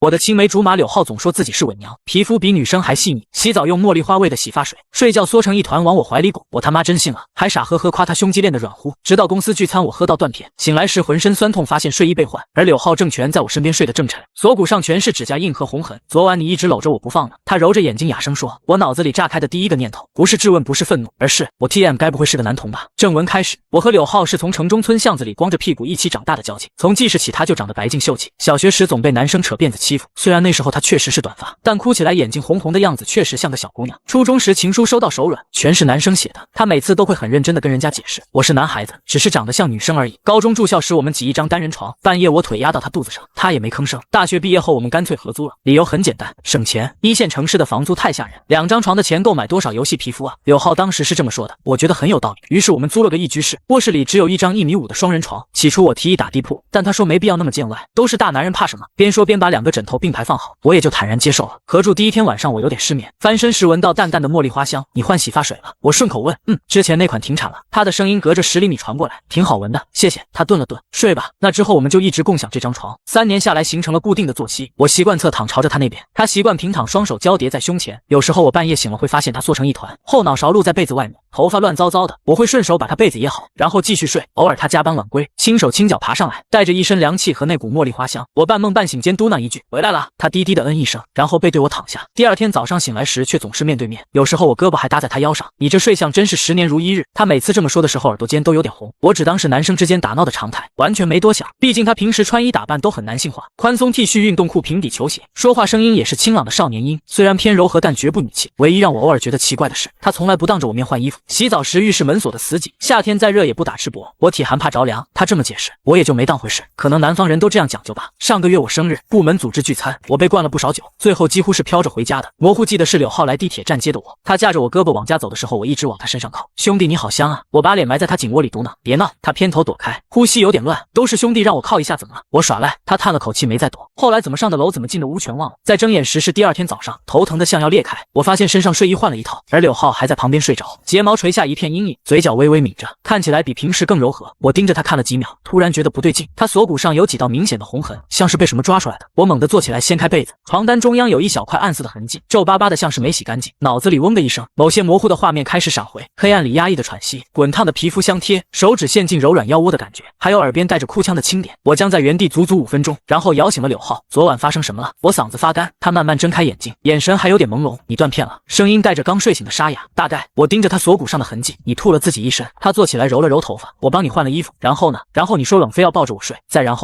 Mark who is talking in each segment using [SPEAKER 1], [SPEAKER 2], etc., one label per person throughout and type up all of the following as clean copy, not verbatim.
[SPEAKER 1] 我的青梅竹马柳浩总说自己是伪娘，皮肤比女生还细腻，洗澡用茉莉花味的洗发水，睡觉缩成一团往我怀里拱，我他妈真信了，还傻呵呵夸他胸肌练得软乎。直到公司聚餐我喝到断片，醒来时浑身酸痛，发现睡衣被换，而柳浩正全在我身边睡得正沉，锁骨上全是指甲印和红痕。昨晚你一直搂着我不放呢。他揉着眼睛哑声说，我脑子里炸开的第一个念头不是质问，不是愤怒，而是我 TM 该不会是个男童吧。正文开始，我和柳浩是从城中村巷子里光着屁股一起长大的交情，从记事起他就长得白净秀气，小学时总被男生扯辫子欺负，虽然那时候他确实是短发，但哭起来眼睛红红的样子确实像个小姑娘。初中时情书收到手软，全是男生写的，他每次都会很认真的跟人家解释，我是男孩子，只是长得像女生而已。高中住校时我们挤一张单人床，半夜我腿压到他肚子上，他也没吭声。大学毕业后我们干脆合租了，理由很简单，省钱。一线城市的房租太吓人，2张床的钱够买多少游戏皮肤啊？柳浩当时是这么说的，我觉得很有道理，于是我们租了个一居室，卧室里只有一张1.5米的双人床。起初我提议打地铺，但他说没必要那么见外，都是大男人怕什么？边说边把2个枕头并排放好，我也就坦然接受了。合住第一天晚上我有点失眠，翻身时闻到淡淡的茉莉花香，你换洗发水了？我顺口问，之前那款停产了。他的声音隔着10厘米传过来，挺好闻的，谢谢。他顿了顿，睡吧。那之后我们就一直共享这张床，3年下来形成了固定的作息。我习惯侧躺朝着他那边，他习惯平躺双手交叠在胸前。有时候我半夜醒了会发现他缩成一团，后脑勺露在被子外面，头发乱糟糟的，我会顺手把他被子掖好，然后继续睡。偶尔他加班晚归，轻手轻脚爬上来，带着一身凉气和那股茉莉花香，我半梦半醒间嘟囔一句回来了，他低低的嗯一声，然后背对我躺下。第二天早上醒来时却总是面对面，有时候我胳膊还搭在他腰上，你这睡相真是10年如一日。他每次这么说的时候耳朵尖都有点红，我只当是男生之间打闹的常态，完全没多想，毕竟他平时穿衣打扮都很男性化，宽松 T 恤运动裤平底球鞋，说话声音也是清朗的少年音，虽然偏柔和但绝不女气。唯一让我偶尔觉得奇怪的是，他从来不当着我面换衣服，洗澡时浴室门锁的死紧，夏天再热也不打赤膊，我体寒怕着凉，他这么解释我也就没当回事，可能南方人都这样讲究吧。上个月我生日，部门组织聚餐，我被灌了不少酒，最后几乎是飘着回家的，模糊记得是柳浩来地铁站接的我，他架着我胳膊往家走的时候，我一直往他身上靠，兄弟你好香啊，我把脸埋在他颈窝里嘟囔，别闹，他偏头躲开，呼吸有点乱，都是兄弟让我靠一下怎么了？我耍赖，他叹了口气没再躲。后来怎么上的楼怎么进的屋全忘了，在睁眼时是第二天早上，头疼的像要裂开，我发现身上睡衣换了一套，而柳浩还在旁边睡着，睫毛垂下一片阴影，嘴角微微抿着，看起来比平时更柔和。我盯着他看了几秒，突然觉得不对劲，他锁骨上有几道明显的红痕，像是被什么抓出来的。我猛地坐起来掀开被子，床单中央有一小块暗色的痕迹，皱巴巴的像是没洗干净。脑子里嗡的一声，某些模糊的画面开始闪回，黑暗里压抑的喘息，滚烫的皮肤相贴，手指陷进柔软腰窝的感觉，还有耳边带着哭腔的轻点。我僵在原地足足5分钟，然后摇醒了柳浩，昨晚发生什么了？我嗓子发干，他慢慢睁开眼睛，眼神还有点朦胧，你断片了，声音带着刚睡醒的沙哑。大概。我盯着他锁骨上的痕迹，你吐了自己一身。他坐起来揉了揉头发，我帮你换了衣服，然后呢？然后你说冷非要抱着我睡，再然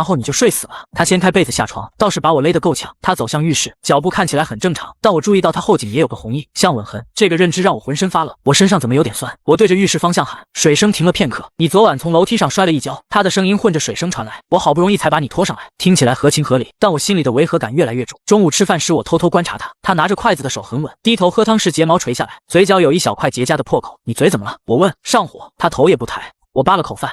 [SPEAKER 1] 后你就睡死了。他掀开被子下床，倒是把我勒得够呛。他走向浴室，脚步看起来很正常，但我注意到他后颈也有个红印，像吻痕。这个认知让我浑身发冷，我身上怎么有点酸？我对着浴室方向喊，水声停了片刻，你昨晚从楼梯上摔了一跤。他的声音混着水声传来，我好不容易才把你拖上来，听起来合情合理，但我心里的违和感越来越重。中午吃饭时我偷偷观察他，他拿着筷子的手很稳，低头喝汤时睫毛垂下来，嘴角有一小块结痂的破口。你嘴怎么了？我问。上火。他头也不抬。我扒了口饭，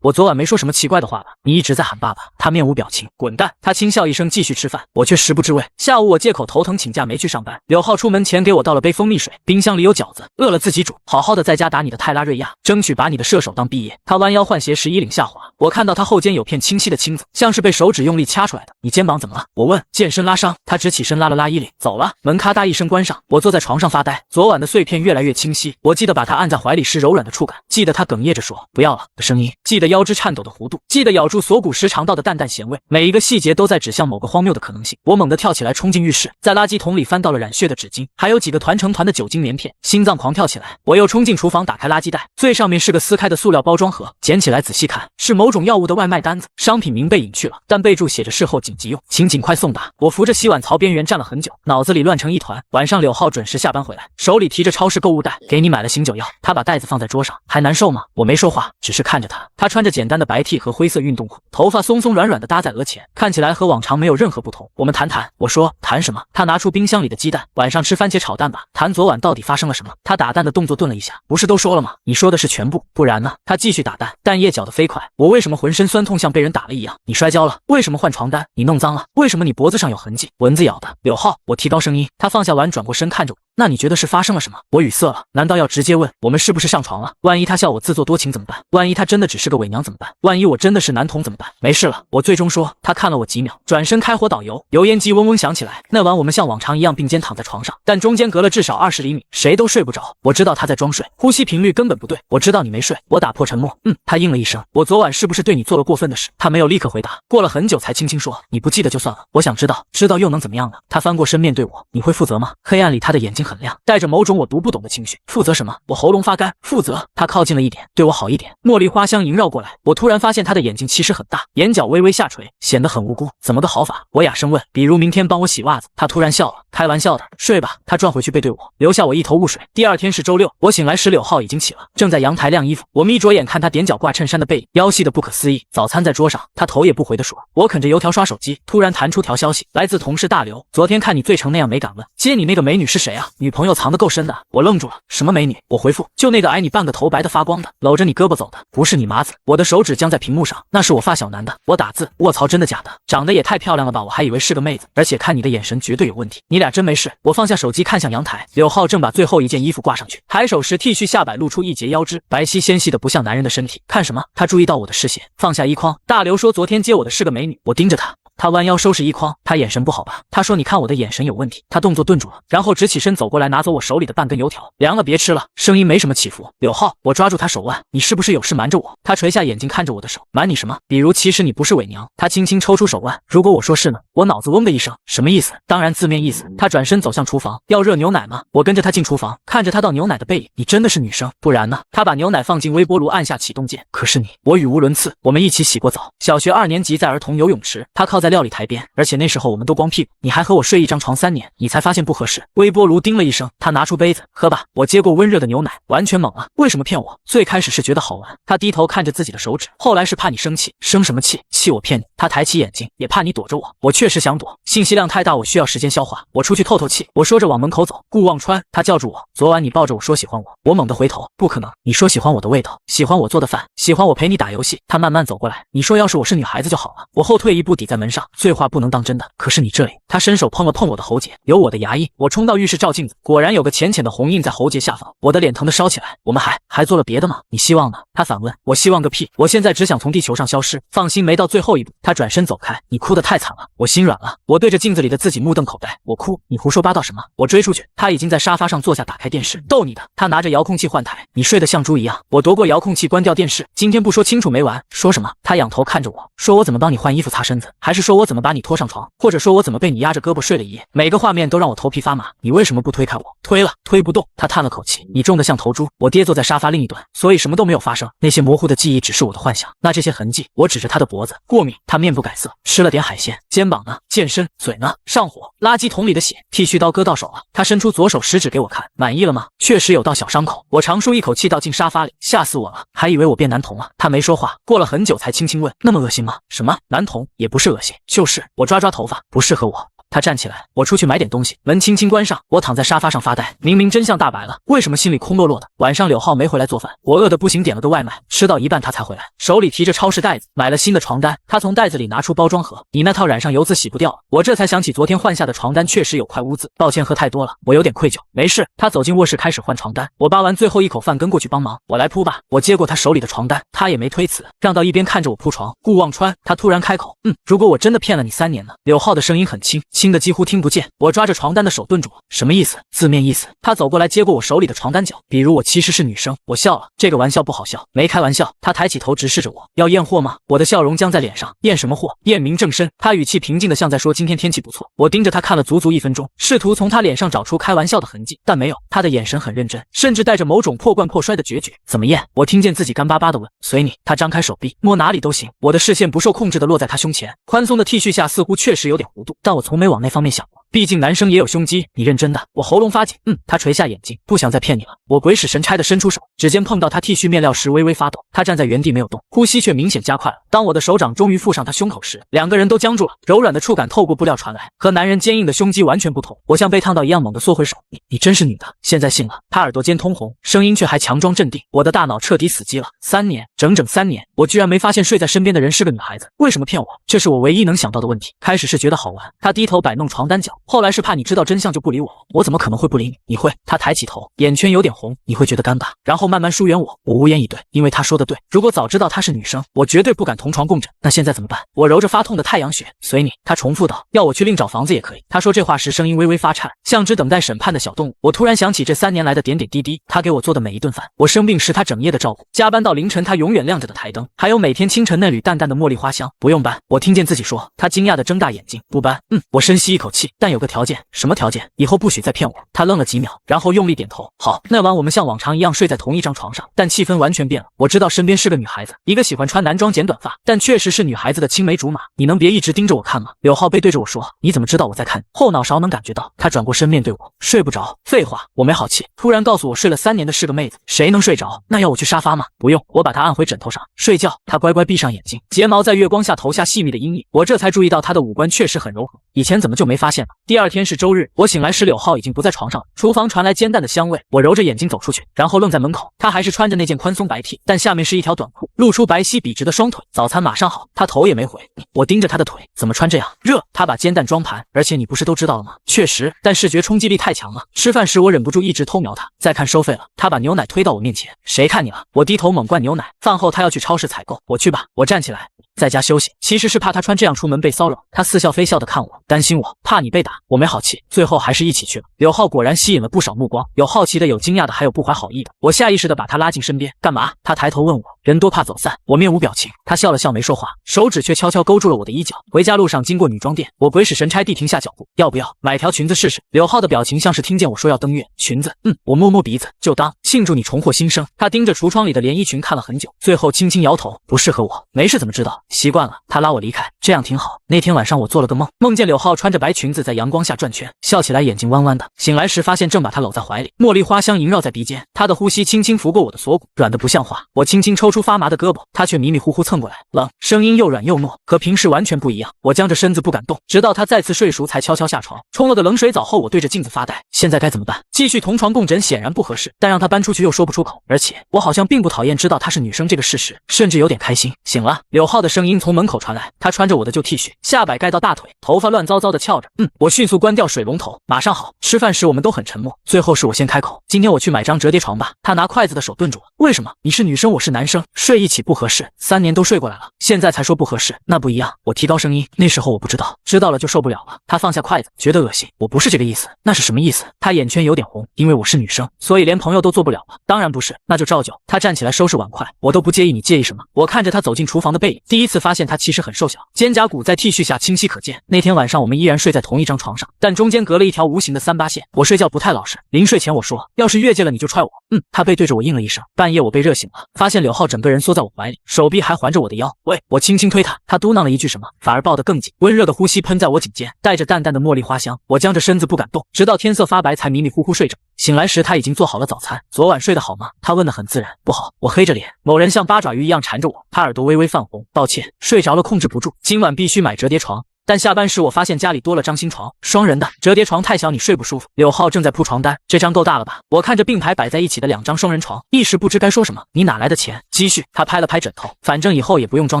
[SPEAKER 1] 我昨晚没说什么奇怪的话吧？你一直在喊爸爸。他面无表情。滚蛋！他轻笑一声继续吃饭，我却食不知味。下午我借口头疼请假没去上班，柳浩出门前给我倒了杯蜂蜜水，冰箱里有饺子，饿了自己煮，好好的在家打你的泰拉瑞亚，争取把你的射手当毕业。他弯腰换鞋时衣领下滑，我看到他后肩有片清晰的青紫，像是被手指用力掐出来的。你肩膀怎么了？我问。健身拉伤。他直起身拉了拉衣领，走了。门咔嗒一声关上，我坐在床上发呆，昨晚的碎片越来越清晰。我记得把他按在怀里时柔软的触感，记得他哽咽着说不要了的声音，记得腰肢颤抖的弧度，记得咬住锁骨时尝到的淡淡咸味，每一个细节都在指向某个荒谬的可能性。我猛地跳起来冲进浴室，在垃圾桶里翻到了染血的纸巾，还有几个团成团的酒精棉片，心脏狂跳起来。我又冲进厨房打开垃圾袋，最上面是个撕开的塑料包装盒，捡起来仔细看，是某种药物的外卖单子，商品名被隐去了，但备注写着事后紧急用，请尽快送达。我扶着洗碗槽边缘站了很久，脑子里乱成一团。晚上柳浩准时下班回来，手里提着超市购物袋，给你买了醒酒药。他把袋子放在桌上，还难受吗？我没说话，只是看着他。他穿着简单的白 T 和灰色运动裤，头发松松软软的搭在额前，看起来和往常没有任何不同。我们谈谈。我说谈什么？他拿出冰箱里的鸡蛋，晚上吃番茄炒蛋吧。谈昨晚到底发生了什么？他打蛋的动作顿了一下，不是都说了吗？你说的是全部，不然呢？他继续打蛋，蛋液搅得飞快。我为什么浑身酸痛像被人打了一样？你摔跤了？为什么换床单？你弄脏了？为什么你脖子上有痕迹？蚊子咬的。柳浩，我提高声音。他放下碗转过身看着我。那你觉得是发生了什么？我语塞了，难道要直接问我们是不是上床了？万一他笑我自作多情怎么办？办？万一他真的只是个伪娘怎么办？万一我真的是男童怎么办？没事了，我最终说。他看了我几秒，转身开火导油，油烟机嗡嗡响起来。那晚我们像往常一样并肩躺在床上，但中间隔了至少20厘米，谁都睡不着。我知道他在装睡，呼吸频率根本不对。我知道你没睡。我打破沉默，他应了一声。我昨晚是不是对你做了过分的事？他没有立刻回答，过了很久才轻轻说，你不记得就算了。我想知道，知道又能怎么样呢？他翻过身面对我，你会负责吗？黑暗里他的眼睛很亮，带着某种我读不懂的情绪。负责什么？我喉咙发干。负责。他靠近了一点，对我好一点。茉莉花香萦绕过来，我突然发现他的眼睛其实很大，眼角微微下垂，显得很无辜。怎么个好法？我哑声问。比如明天帮我洗袜子。他突然笑了，开玩笑的。睡吧。他转回去背对我，留下我一头雾水。第二天是周六，我醒来时柳浩已经起了，正在阳台晾衣服。我眯着眼看他踮脚挂衬衫的背影，腰细的不可思议。早餐在桌上，他头也不回地说。我啃着油条刷手机，突然弹出条消息，来自同事大刘。昨天看你醉成那样没敢问，接你那个美女是谁啊？女朋友藏得够深的。我愣住了，什么美女？我回复，就那个矮你半个头白的发光的，搂着你胳膊走的，不是你麻子。我的手指僵在屏幕上，那是我发小男的。我打字，卧槽，真的假的？长得也太漂亮了吧，我还以为是个妹子，而且看你的眼神绝对有问题。你俩真没事。我放下手机看向阳台，柳浩正把最后一件衣服挂上去，抬手时 T 恤下摆露出一截腰肢，白皙纤细的不像男人的身体。看什么？他注意到我的视线，放下衣筐。大刘说昨天接我的是个美女。我盯着他，他弯腰收拾衣筐，他眼神不好吧？他说你看我的眼神有问题。他动作顿住了，然后直起身走过来，拿走我手里的半根油条。凉了别吃了。声音没什么起伏。柳浩，我抓住他手腕，你是不是有事瞒着我？他垂下眼睛看着我的手，瞒你什么？比如其实你不是伪娘。他轻轻抽出手腕，如果我说是呢？我脑子嗡的一声，什么意思？当然字面意思。他转身走向厨房，要热牛奶吗？我跟着他进厨房，看着他倒牛奶的背影，你真的是女生？不然呢？他把牛奶放进微波炉，按下启动键。可是你，我语无伦次。我们一起洗过澡，小学2年级在儿童游泳池，他靠在料理台边，而且那时候我们都光屁股。你还和我睡一张床3年，你才发现不合适。微波炉叮了一声，他拿出杯子，喝吧。我接过温热的牛奶，完全懵了。为什么骗我？最开始是觉得好玩。他低头看着自己的手指，后来是怕你生气。生什么气？气我骗你。他抬起眼睛，也怕你躲着我。我确实想躲，信息量太大，我需要时间消化。我出去透透气。我说着往门口走。顾望川，他叫住我。昨晚你抱着我说喜欢我，我猛地回头，不可能。你说喜欢我的味道，喜欢我做的饭，喜欢我陪你打游戏。他慢慢走过来，你说要是我是女孩子就好了。我后退一步抵在门上，醉话不能当真的。可是你这里，他伸手碰了碰我的喉结，有我的牙印。我冲到浴室照镜子，果然有个浅浅的红印在喉结下方。我的脸疼得烧起来。我们还做了别的吗？你希望呢？他反问。我希望个屁！我现在只想从地球上消失。放心，没到最后一步。他转身走开。你哭得太惨了，我心软了。我对着镜子里的自己目瞪口呆。我哭？你胡说八道什么？我追出去，他已经在沙发上坐下，打开电视。逗你的。他拿着遥控器换台。你睡得像猪一样。我夺过遥控器，关掉电视。今天不说清楚没完。说什么？他仰头看着我，说我怎么帮你换衣服擦身子，还是说我怎么把你拖上床，或者说我怎么被你压着胳膊睡了一夜。每个画面都让我头皮发麻。你为什么不推开我？推了，推不动。他叹了口气。你重得像头猪。我跌坐在沙发另一端，所以什么都没有发生。那些模糊的记忆只是我的幻想。那这些痕迹，我指着他的脖子。过敏。他面不改色。吃了点海鲜。肩膀呢？健身。嘴呢？上火。垃圾桶里的血。剃须刀割到手了。他伸出左手食指给我看。满意了吗？确实有道小伤口。我长舒一口气，倒进沙发里。吓死我了，还以为我变男童了。他没说话，过了很久才轻轻问，那么恶心吗？什么？男童？也不是恶心，就是。我抓抓头发，不适合我。他站起来，我出去买点东西，门轻轻关上。我躺在沙发上发呆，明明真相大白了，为什么心里空落落的？晚上柳浩没回来做饭，我饿得不行，点了个外卖，吃到一半他才回来，手里提着超市袋子，买了新的床单。他从袋子里拿出包装盒，你那套染上油渍洗不掉了。我这才想起昨天换下的床单确实有块污渍，抱歉喝太多了，我有点愧疚。没事。他走进卧室开始换床单，我扒完最后一口饭跟过去帮忙，我来铺吧。我接过他手里的床单，他也没推辞，让到一边看着我铺床。顾望川，他突然开口，如果我真的骗了你3年呢？柳浩的声音很轻，轻的几乎听不见。我抓着床单的手顿住了，什么意思？字面意思。他走过来接过我手里的床单角，比如我其实是女生。我笑了，这个玩笑不好笑，没开玩笑。他抬起头直视着我，要验货吗？我的笑容僵在脸上，验什么货？验明正身。他语气平静的像在说今天天气不错。我盯着他看了足足1分钟，试图从他脸上找出开玩笑的痕迹，但没有。他的眼神很认真，甚至带着某种破罐破摔的决绝。怎么验？我听见自己干巴巴的问。随你。他张开手臂，摸哪里都行。我的视线不受控制的落在他胸前，宽松的 T 恤下似乎确实有点弧度，但我从没往那方面想过。毕竟男生也有胸肌，你认真的？我喉咙发紧。他垂下眼睛，不想再骗你了。我鬼使神差的伸出手，指尖碰到他 T 恤面料时微微发抖。他站在原地没有动，呼吸却明显加快了。当我的手掌终于附上他胸口时，两个人都僵住了。柔软的触感透过布料传来，和男人坚硬的胸肌完全不同。我像被烫到一样猛地缩回手。你真是女的？现在信了。他耳朵尖通红，声音却还强装镇定。我的大脑彻底死机了。3年，整整3年，我居然没发现睡在身边的人是个女孩子。为什么骗我？这是我唯一能想到的问题。开始是觉得好玩，他低头摆弄床单角，后来是怕你知道真相就不理我。我怎么可能会不理你？你会？他抬起头，眼圈有点红。你会觉得尴尬，然后后慢慢疏远我。我无言以对，因为他说的对，如果早知道她是女生，我绝对不敢同床共枕。那现在怎么办？我揉着发痛的太阳穴，随你。他重复道，要我去另找房子也可以。他说这话时声音微微发颤，像只等待审判的小动物。我突然想起这3年来的点点滴滴，他给我做的每一顿饭，我生病时他整夜的照顾，加班到凌晨他永远亮着的台灯，还有每天清晨那缕淡淡的茉莉花香。不用搬，我听见自己说。他惊讶的睁大眼睛，不搬。我深吸一口气，但有个条件。什么条件？以后不许再骗我。他愣了几秒，然后用力点头。好。那晚我们像往常一样睡在同一张床上，但气氛完全变了。我知道身边是个女孩子，一个喜欢穿男装剪短发，但确实是女孩子的青梅竹马。你能别一直盯着我看吗？柳浩背对着我说。你怎么知道我在看你？后脑勺能感觉到。他转过身面对我，睡不着。废话，我没好气。突然告诉我睡了3年的是个妹子，谁能睡着？那要我去沙发吗？不用，我把她按回枕头上睡觉。她乖乖闭上眼睛，睫毛在月光下投下细密的阴影。我这才注意到她的五官确实很柔和，以前怎么就没发现呢？第二天是周日，我醒来时柳浩已经不在床上了，厨房传来煎蛋的香味。我揉着眼睛走出去，然后愣在门口。他还是穿着那件宽松白 T， 但下面是一条短裤，露出白皙笔直的双腿。早餐马上好，他头也没回。我盯着他的腿，怎么穿这样？热。他把煎蛋装盘，而且你不是都知道了吗？确实，但视觉冲击力太强了。吃饭时我忍不住一直偷瞄他。再看收费了，他把牛奶推到我面前。谁看你了？我低头猛灌牛奶。饭后他要去超市采购，我去吧。我站起来。在家休息，其实是怕他穿这样出门被骚扰。他似笑非笑的看我，担心我，怕你被打。我没好气，最后还是一起去了。柳浩果然吸引了不少目光，有好奇的，有惊讶的，还有不怀好意的。我下意识的把他拉近身边，干嘛？他抬头问我，人多怕走散。我面无表情，他笑了笑没说话，手指却悄悄勾住了我的衣角。回家路上经过女装店，我鬼使神差地停下脚步，要不要买条裙子试试？柳浩的表情像是听见我说要登月。裙子，我摸摸鼻子，就当庆祝你重获新生。他盯着橱窗里的连衣裙看了很久，最后轻轻摇头，不适合我。没事，怎么知道？习惯了。他拉我离开，这样挺好。那天晚上我做了个梦，梦见柳浩穿着白裙子在阳光下转圈，笑起来眼睛弯弯的。醒来时发现正把他搂在怀里，茉莉花香萦绕在鼻尖，他的呼吸轻轻拂过我的锁骨，软得不像话。我轻轻抽出发麻的胳膊，他却迷迷糊糊蹭过来，冷，声音又软又糯，和平时完全不一样。我僵着身子不敢动，直到他再次睡熟才悄悄下床。冲了个冷水澡后，我对着镜子发呆。现在该怎么办？继续同床共枕显然不合适，但让他搬出去又说不出口，而且我好像并不讨厌知道她是女生这个事实，甚至有点开心。醒了，柳浩的声音从门口传来，他穿着我的旧 T 恤，下摆盖到大腿，头发乱糟糟的翘着。我迅速关掉水龙头，马上好。吃饭时我们都很沉默，最后是我先开口，今天我去买张折叠床吧。他拿筷子的手顿住了，为什么？你是女生，我是男生，睡一起不合适，3年都睡过来了，现在才说不合适，那不一样。我提高声音，那时候我不知道，知道了就受不了了。他放下筷子，觉得恶心，我不是这个意思。那是什么意思？他眼圈有点红，因为我是女生，所以连朋友都做不了了。当然不是，那就照旧。他站起来收拾碗筷，我都不介意，你介意什么？我看着他走进厨房的背影，第一次发现他其实很瘦小，肩胛骨在 T 恤下清晰可见。那天晚上我们依然睡在同一张床上，但中间隔了一条无形的3八线。我睡觉不太老实，临睡前我说，要是越界了你就踹我。他背对着我应了一声。半夜我被热醒了，发现柳浩整个人缩在我怀里，手臂还环着我的腰。喂，我轻轻推他，他嘟囔了一句什么，反而抱得更紧，温热的呼吸喷在我颈间，带着淡淡的茉莉花香。我僵着身子不敢动，直到天色发白才迷迷糊糊睡着。醒来时他已经做好了早餐。昨晚睡得好吗？他问得很自然。不好。我黑着脸，某人像八爪鱼一样缠着我，他耳朵微微泛红。抱歉，睡着了控制不住，今晚必须买折叠床。但下班时我发现家里多了张新床，双人的。折叠床太小你睡不舒服。柳浩正在铺床单，这张够大了吧？我看着并排摆在一起的2张双人床，一时不知该说什么。你哪来的钱？积蓄。他拍了拍枕头，反正以后也不用装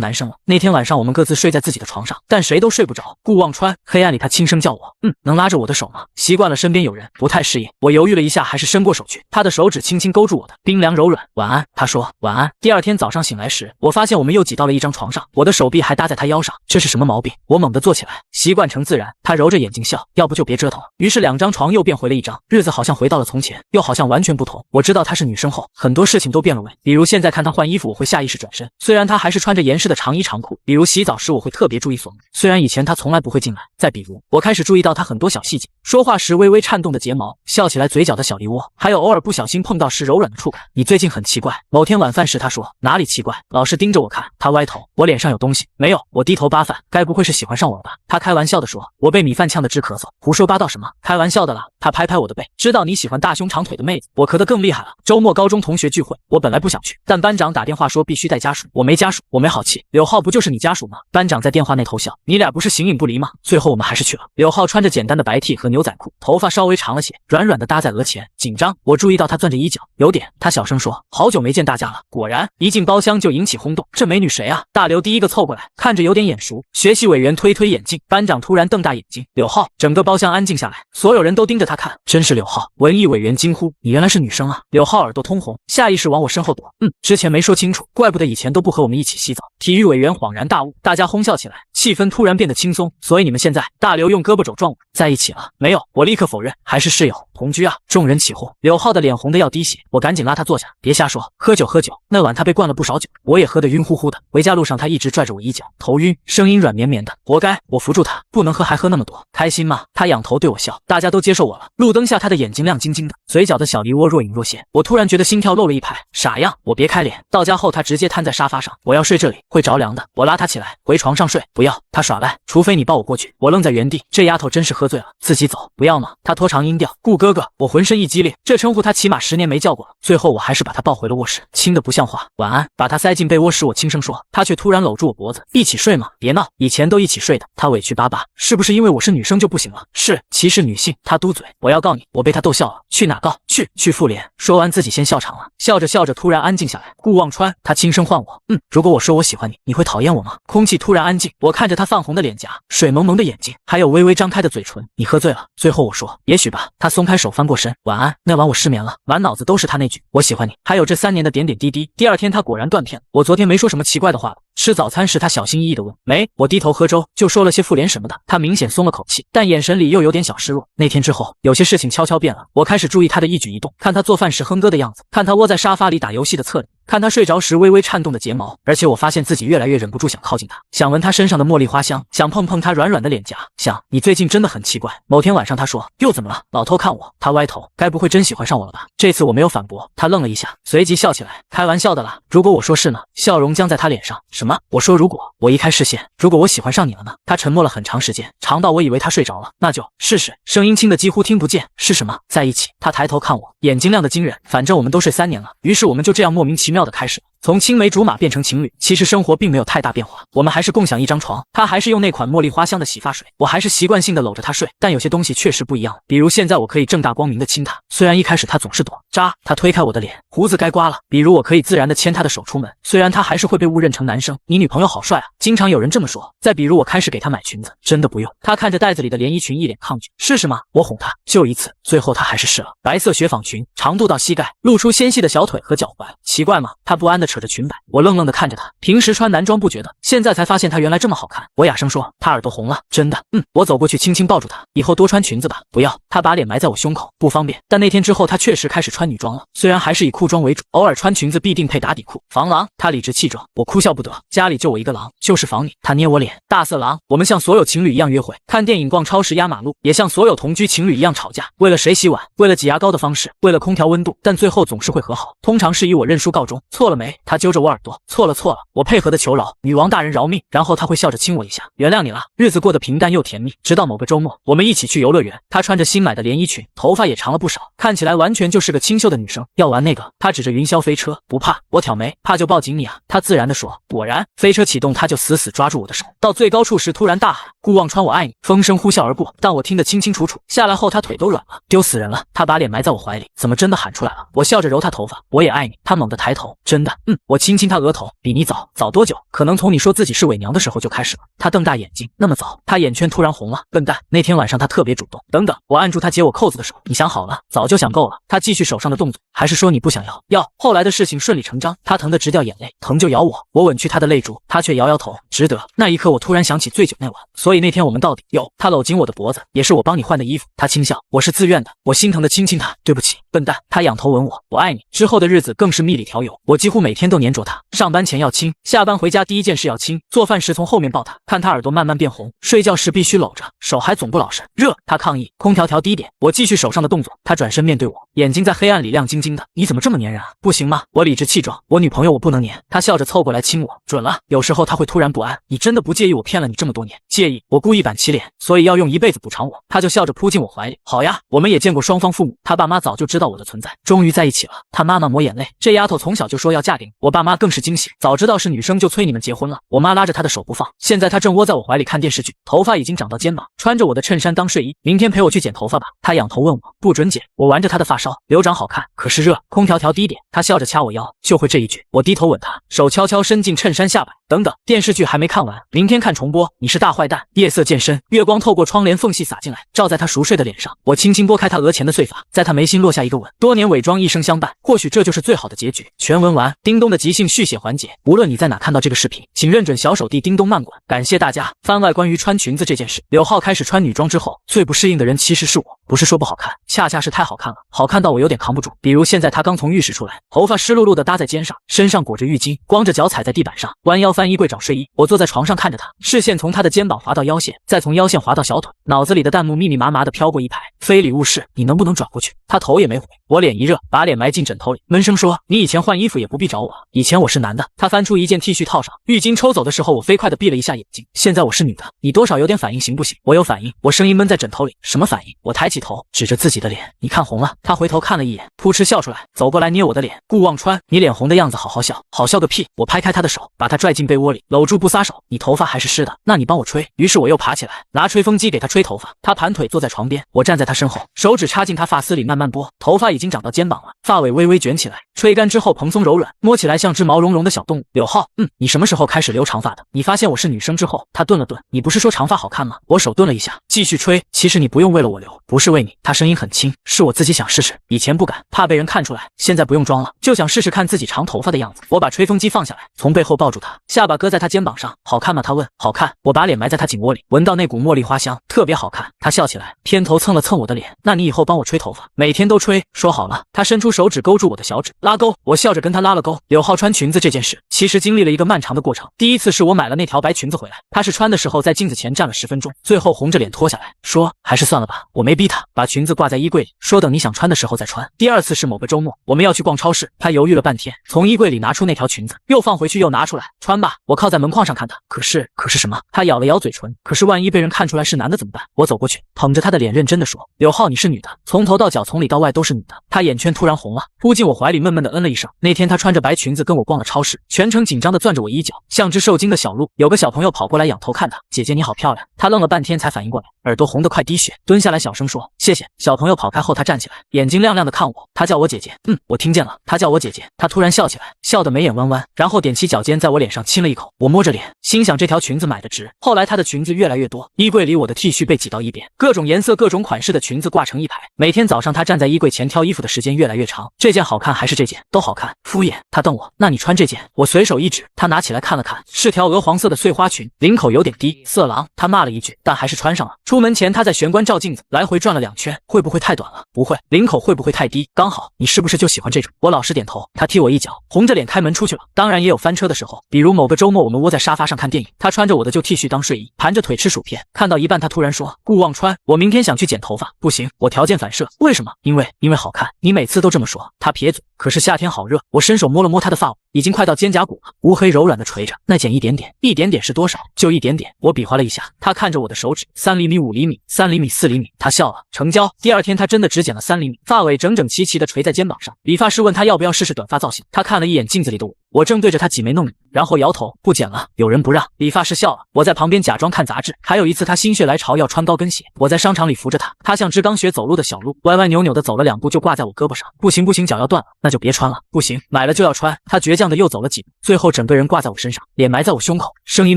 [SPEAKER 1] 男生了。那天晚上我们各自睡在自己的床上，但谁都睡不着。顾望川，黑暗里他轻声叫我，能拉着我的手吗？习惯了身边有人，不太适应。我犹豫了一下，还是伸过手去，他的手指轻轻勾住我的，冰凉柔软。晚安，他说晚安。第二天早上醒来时，我发现我们又挤到了一张床上，我的手臂还搭在他腰上，这是什么毛病？我猛地坐起来，习惯成自然。他揉着眼睛笑，要不就别折腾了。于是2张床又变回了1张，日子好像回到了从前，又好像完全不同。我知道她是女生后，很多事情都变了味。比如现在看她换衣服，我会下意识转身，虽然她还是穿着严实的长衣长裤。比如洗澡时，我会特别注意锁门，虽然以前她从来不会进来。再比如，我开始注意到她很多小细节，说话时微微颤动的睫毛，笑起来嘴角的小梨窝，还有偶尔不小心碰到时柔软的触感。你最近很奇怪。某天晚饭时，她说哪里奇怪？老是盯着我看。她歪头，我脸上有东西没有？我低头扒饭，该不会是喜欢上我了吧？她开玩笑地说。我被米饭呛得直咳嗽，胡说八道什么？开玩笑的啦。他拍拍我的背，知道你喜欢大胸长腿的妹子。我咳得更厉害了。周末高中同学聚会，我本来不想去，但班长打电话说必须带家属，我没家属，我没好气。柳浩不就是你家属吗？班长在电话那头笑，你俩不是形影不离吗？最后我们还是去了。柳浩穿着简单的白 T 和牛仔裤，头发稍微长了些，软软的搭在额前。紧张，我注意到她攥着衣角，有点。她小声说：“好久没见大家了。”果然，一进包厢就引起轰动。这美女谁啊？大刘第一个凑过来，看着有点眼熟。学习委员推推眼镜，班长突然瞪大眼睛：“柳浩！”整个包厢安静下来，所有人都盯着他看。真是柳浩！文艺委员惊呼：“你原来是女生啊！”柳浩耳朵通红，下意识往我身后躲。之前没说清楚，怪不得以前都不和我们一起洗澡。体育委员恍然大悟，大家哄笑起来，气氛突然变得轻松。所以你们现在……大刘用胳膊肘撞我，在一起了？没有，我立刻否认，还是室友同居啊！众人起哄，柳浩的脸红得要滴血，我赶紧拉他坐下，别瞎说，喝酒喝酒。那晚他被灌了不少酒，我也喝得晕乎乎的。回家路上他一直拽着我衣角，头晕，声音软绵绵的，活该！我扶住他，不能喝还喝那么多，开心吗？他仰头对我笑，大家都接受我了。路灯下他的眼睛亮晶晶的，嘴角的小梨窝若隐若现。我突然觉得心跳漏了一拍，傻样，我别开脸。到家后他直接瘫在沙发上，我要睡这里，会着凉的。我拉他起来，回床上睡。不要，他耍赖，除非你抱我过去。我愣在原地，这丫头真是喝醉了，自己走。不要嘛，他拖长音调，顾哥哥。我浑身一激灵，这称呼他起码10年没叫过了。最后我还是把他抱回了卧室，亲得不像话。晚安，把他塞进被窝时我轻声说，他却突然搂住我脖子，一起睡吗？别闹，以前都一起睡的。他委屈巴巴，是不是因为我是女生就不行了？是，歧视女性。他嘟嘴，我要告你。我被他逗笑了，去哪告？去妇联。说完自己先笑场了，笑着笑着突然安静下来。顾望川，他轻声唤我，如果我说我喜欢你，你会讨厌我吗？空气突然安静，我看着他泛红的脸颊，水蒙蒙的眼睛，还有微微张开的嘴唇。你喝醉了。最后我说，也许吧。他松开手，翻过身，晚安。那晚我失眠了，满脑子都是他那句我喜欢你，还有这3年的点点滴滴。第二天他果然断片了。我昨天没说什么奇怪的话吧？吃早餐时他小心翼翼地问。没。我低头喝粥，就说了些妇联什么的。他明显松了口气，但眼神里又有点小失落。那天之后，有些事情悄悄变了。我开始注意他的一举一动，看他做饭时哼歌的样子，看他窝在沙发里打游戏的侧脸，看他睡着时微微颤动的睫毛。而且我发现自己越来越忍不住想靠近他，想闻他身上的茉莉花香，想碰碰他软软的脸颊，想你最近真的很奇怪。某天晚上他说，又怎么了？老偷看我。他歪头，该不会真喜欢上我了吧？这次我没有反驳，他愣了一下，随即笑起来，开玩笑的啦。如果我说是呢？笑容僵在他脸上。什么？我说如果。我移开视线，如果我喜欢上你了呢？他沉默了很长时间，长到我以为他睡着了。那就试试。声音轻的几乎听不见。是什么？在一起。他抬头看我，眼睛亮得惊人。反正我们都睡3年了。于是我们就这样莫名其妙的开始了。从青梅竹马变成情侣，其实生活并没有太大变化。我们还是共享一张床，他还是用那款茉莉花香的洗发水，我还是习惯性的搂着他睡。但有些东西确实不一样，比如现在我可以正大光明的亲他，虽然一开始他总是躲。渣，他推开我的脸，胡子该刮了。比如我可以自然的牵他的手出门，虽然他还是会被误认成男生。你女朋友好帅啊，经常有人这么说。再比如我开始给他买裙子，真的不用。他看着袋子里的连衣裙一脸抗拒。试试吗？我哄他，就一次。最后他还是试了。白色雪纺裙，长度到膝盖，露出纤细的小腿和脚踝。奇怪吗？他不安地扯着裙摆。我愣愣地看着他，平时穿男装不觉得，现在才发现他原来这么好看。我哑声说，他耳朵红了。真的？我走过去轻轻抱住他，以后多穿裙子吧。不要。他把脸埋在我胸口，不方便。但那天之后他确实开始穿女装了，虽然还是以裤装为主，偶尔穿裙子必定配打底裤。防狼。他理直气壮。我哭笑不得。家里就我一个狼，就是防你。他捏我脸。大色狼。我们像所有情侣一样约会，看电影，逛超市，压马路，也像所有同居情侣一样吵架，为了谁洗碗，为了挤牙膏的方式，为了空调温度，但最后总是会和好，通常是以我认输告终。错了没？他揪着我耳朵。错了。我配合的求饶，女王大人饶命。然后他会笑着亲我一下，原谅你了。日子过得平淡又甜蜜，直到某个周末，我们一起去游乐园。她穿着新买的连衣裙，头发也长了不少，看起来完全就是个清秀的女生。要玩那个？她指着云霄飞车。不怕。我挑眉。怕就抱紧你啊。她自然地说。果然，飞车启动，她就死死抓住我的手，到最高处时突然大喊，顾望川我爱你。风声呼啸而过，但我听得清清楚楚。下来后她腿都软了，丢死人了。她把脸埋在我怀里，怎么真的喊出来了？我笑着揉她头发。我也爱你。她猛地抬头。真的？我亲亲她额头。比你早。早多久？可能从你说自己是伪娘的时候就开始了。他瞪大眼睛。那么早？他眼圈突然红了。笨蛋，那天晚上他特别主动。等等，我按住他解我扣子的手。你想好了？早就想够了。他继续手上的动作。还是说你不想要？要。后来的事情顺理成章。他疼得直掉眼泪，疼就咬我。我吻去他的泪珠，他却摇摇头。值得。那一刻我突然想起醉酒那晚，所以那天我们到底有。他搂紧我的脖子，也是我帮你换的衣服。他轻笑。我是自愿的。我心疼的亲亲他。对不起，笨蛋。他仰头吻我。我爱你。之后的日子更是蜜里调油，我几乎每天都黏着他。上班前要亲，下班回家第一件事要亲，做饭时从后面抱他，看他耳朵慢慢变红，睡觉时必须搂着，手还总不老实。热。他抗议。空调调低点。我继续手上的动作。他转身面对我，眼睛在黑暗里亮晶晶的。你怎么这么粘人啊？不行吗？我理直气壮。我女朋友我不能粘。他笑着凑过来亲我。准了。有时候他会突然不安。你真的不介意我骗了你这么多年？介意。我故意板起脸，所以要用一辈子补偿我。他就笑着扑进我怀里。好呀。我们也见过双方父母，他爸妈早就知道我的存在，终于在一起了。他妈妈抹眼泪。这丫头从小就说要嫁给给你。我爸妈更是惊喜，早知道是女生就催你们结婚了。我妈拉着她的手不放，现在她正窝在我怀里看电视剧，头发已经长到肩膀，穿着我的衬衫当睡衣。明天陪我去剪头发吧。她仰头问我，不准剪。我玩着她的发梢，留长好看，可是热，空调调低点。她笑着掐我腰，就会这一句。我低头吻她，手悄悄伸进衬衫下摆。等等，电视剧还没看完，明天看重播。你是大坏蛋。夜色渐深，月光透过窗帘缝隙洒进来，照在她熟睡的脸上。我轻轻拨开她额前的碎发，在她眉心落下一个吻。多年伪装，一生相伴，或许这就是最好的结局。全文完。叮咚的即兴续写环节，无论你在哪看到这个视频，请认准小手弟叮咚慢滚。感谢大家。番外关于穿裙子这件事，柳浩开始穿女装之后，最不适应的人其实是我，不是说不好看，恰恰是太好看了，好看到我有点扛不住。比如现在他刚从浴室出来，头发湿漉漉的搭在肩上，身上裹着浴巾，光着脚踩在地板上，弯腰翻衣柜找睡衣。我坐在床上看着他，视线从他的肩膀滑到腰线，再从腰线滑到小腿，脑子里的弹幕密密麻麻的飘过一排。非礼勿视，你能不能转过去？他头也没回。我脸一热，把脸埋进枕头里，闷声说，你以前换衣服也不必找我，以前我是男的。他翻出一件 T 恤套上，浴巾抽走的时候我飞快地闭了一下眼睛，现在我是女的，你多少有点反应行不行？我有反应，我声音闷在枕头里，什么反应？我抬起头指着自己的脸，你看红了。他回头看了一眼，扑哧笑出来，走过来捏我的脸，顾望川，你脸红的样子好好笑。好笑个屁。我拍开他的手，把他拽进被窝里，搂住不撒手。你头发还是湿的，那你帮我吹。于是我又爬起来，拿吹风机给他吹头发。他盘腿坐在床边，我站在他身后，手指插进他发丝里慢慢拨，头发已经长到肩膀了，发尾微微卷起来，吹干之后蓬松柔软，摸起来像只毛茸茸的小动物。柳浩，你什么时候开始留长发的？你发现我是女生之后。他顿了顿，你不是说长发好看吗？我手顿了一下，继续吹。其实你不用为了我留，不是为你。他声音很轻，是我自己想试试，以前不敢，怕被人看出来，现在不用装了，就想试试看自己长头发的样子。我把吹风机放下来，从背后抱住他，下巴搁在他肩膀上。好看吗？他问。好看。我把脸埋在他颈窝里，闻到那股茉莉花香，特别好看。他笑起来，偏头蹭了蹭我的脸。那你以后帮我吹头发，每天都吹。说好了。他伸出手指勾住我的小指，拉钩。我笑着跟他拉了钩。柳浩穿裙子这件事，其实经历了一个漫长的过程。第一次是我买了那条白裙子回来，他是穿的时候在镜子前站了10分钟，最后红着脸脱下来，说还是算了吧。我没逼他，把裙子挂在衣柜里，说等你想穿的时候再穿。第二次是某个周末，我们要去逛超市，他犹豫了半天，从衣柜里拿出那条裙子，又放回去又拿出来，穿吧。我靠在门框上看他，可是什么？他咬了咬嘴唇，可是万一被人看出来是男的怎么办？我走过去，捧着他的脸认真的说，柳浩你是女的，从头到脚从里到外都是女的。他眼圈突然红了，扑进我怀里闷闷的嗯了一声。那天他穿着白裙子跟我逛了超市，全程紧张的攥着我衣角，像只受惊的小鹿。有个小朋友跑过来仰头看他，姐姐你好漂亮。他愣了半天才反应过来，耳朵红得快滴血，蹲下来小声说谢谢。小朋友跑开后他站起来，眼睛亮亮的看我，他叫我姐姐。我听见了，他叫我姐姐。他突然笑起来，笑得眉眼弯弯，然后踮起脚尖在我脸上亲了一口。我摸着脸，心想这条裙子买的值。后来他的裙子越来越多，衣柜里我的 T 恤被挤到一边，各种颜色各种款式的裙子挂成一排。每天早上他站在衣柜前挑衣服的时间越来越长，这件好看还是这件，都好看。敷衍。他瞪我，那你穿这件。我随手一指，他拿起来看了看，是条鹅黄色的碎花裙，领口有点低，色狼。他骂了一句，但还是穿上了。出门前他在玄关照镜子，来回转了2圈，会不会太短了？不会。领口会不会太低？刚好。你是不是就喜欢这种？我老实点头。他踢我一脚，红着脸开门出去了。当然也有翻车的时候，比如某个周末我们窝在沙发上看电影，他穿着我的旧 T 恤当睡衣，盘着腿吃薯片，看到一半他突然说，顾望川，我明天想去剪头发。不行。我条件反射，为什么？因为好看。你每次都这么说。他撇嘴，可是夏天好热。我伸手摸了摸他的发尾，已经快到肩胛骨了，乌黑柔软的垂着。那剪一点点，一点点是多少？就一点点。我比划了一下，他看着我的手指，3厘米、5厘米、3厘米、4厘米。他笑了，成交。第二天他真的只剪了3厘米，发尾整整齐齐的垂在肩膀上。理发师问他要不要试试短发造型，他看了一眼镜子里的我正对着他挤眉弄眼，然后摇头，不剪了，有人不让。理发师笑了，我在旁边假装看杂志。还有一次他心血来潮要穿高跟鞋，我在商场里扶着他，他像只刚学走路的小鹿，歪歪扭扭的走了2步就挂在我胳膊上。不行，脚要断了，那就别穿了。不行，买了就要穿。他倔强的又走了几步，最后整个人挂在我身上，脸埋在我胸口，声音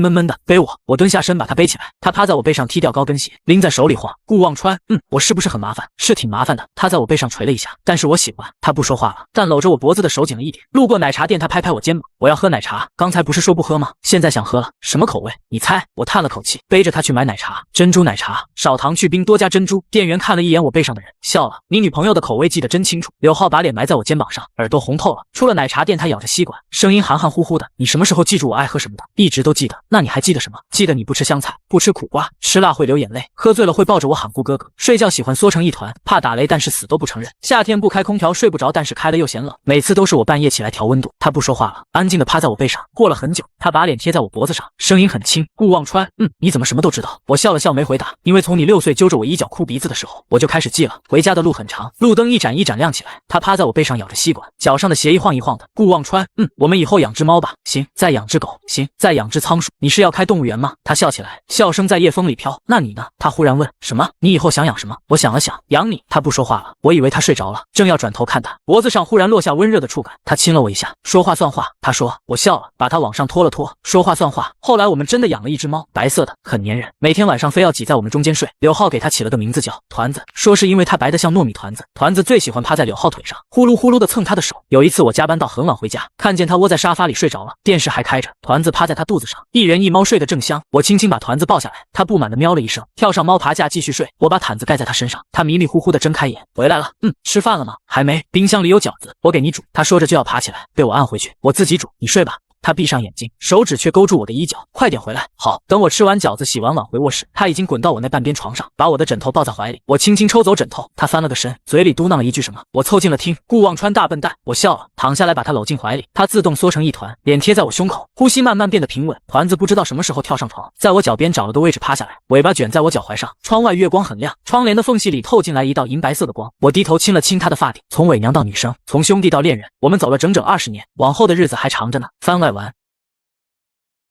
[SPEAKER 1] 闷闷的，背我。我蹲下身把他背起来，他趴在我背上踢掉高跟鞋，拎在手里晃。顾望川，我是不是很麻烦？是挺麻烦的。他在我背上捶了一下，但是我喜欢。他不说话了，但搂着我脖子的手紧了一点。路过奶茶店，他拍拍我肩膀，我要喝奶茶，刚才不是说不喝吗？现在想喝了。什么口味？你猜。我叹了口气，背着他去买奶茶，珍珠奶茶，少糖去冰，多加珍珠。店员看了一眼我背上的人，笑了。你女朋友的口味记得真清楚。柳浩把脸埋在我肩膀上，耳朵红透了。出了奶茶店，他咬着吸管，声音含含糊糊的。你什么时候记住我爱喝什么的？一直都记得。那你还记得什么？记得你不吃香菜，不吃苦瓜，吃辣会流眼泪，喝醉了会抱着我喊顾哥哥，睡觉喜欢缩成一团，怕打雷但是死都不承认，夏天不开空调睡不着，但是开了又嫌冷。每次都是我半夜起来调温度。他不说话了，安静。安静地趴在我背上。过了很久，他把脸贴在我脖子上，声音很轻：“顾望川，你怎么什么都知道？”我笑了笑没回答，因为从你6岁揪着我衣角哭鼻子的时候，我就开始记了。回家的路很长，路灯一盏一盏亮起来。他趴在我背上咬着吸管，脚上的鞋一晃一晃的。顾望川，我们以后养只猫吧？行，再养只狗？行，再养只仓鼠？你是要开动物园吗？他笑起来，笑声在夜风里飘。那你呢？他忽然问。什么？你以后想养什么？我想了想，养你。他不说话了，我以为他睡着了，正要转头看他，脖子上忽然落下温热的触感。他亲了我一下，说话算话。他说，我笑了，把他往上拖了拖，说话算话。后来我们真的养了一只猫，白色的，很粘人，每天晚上非要挤在我们中间睡。柳浩给他起了个名字叫团子，说是因为他白得像糯米团子。团子最喜欢趴在柳浩腿上，呼噜呼噜的蹭他的手。有一次我加班到很晚回家，看见他窝在沙发里睡着了，电视还开着，团子趴在他肚子上，一人一猫睡得正香。我轻轻把团子抱下来，他不满地喵了一声，跳上猫爬架继续睡。我把毯子盖在他身上，他迷迷糊糊地睁开眼。回来了，吃饭了吗？还没，冰箱里有饺子，我给你煮。他说着就要爬起来，被我按回去，我自己煮，你睡吧。他闭上眼睛，手指却勾住我的衣角，快点回来。好，等我吃完饺子洗完碗回卧室，他已经滚到我那半边床上，把我的枕头抱在怀里。我轻轻抽走枕头，他翻了个身，嘴里嘟囔了一句什么，我凑近了听。顾望川大笨蛋，我笑了，躺下来把他搂进怀里，他自动缩成一团，脸贴在我胸口，呼吸慢慢变得平稳。团子不知道什么时候跳上床，在我脚边找了个位置趴下来，尾巴卷在我脚踝上。窗外月光很亮，窗帘的缝隙里透进来一道银白色的光。我低头亲了亲他的发顶，从伪娘到女生，从兄弟到恋人，我们走了整整20年，往后的日子还长着呢。番外完。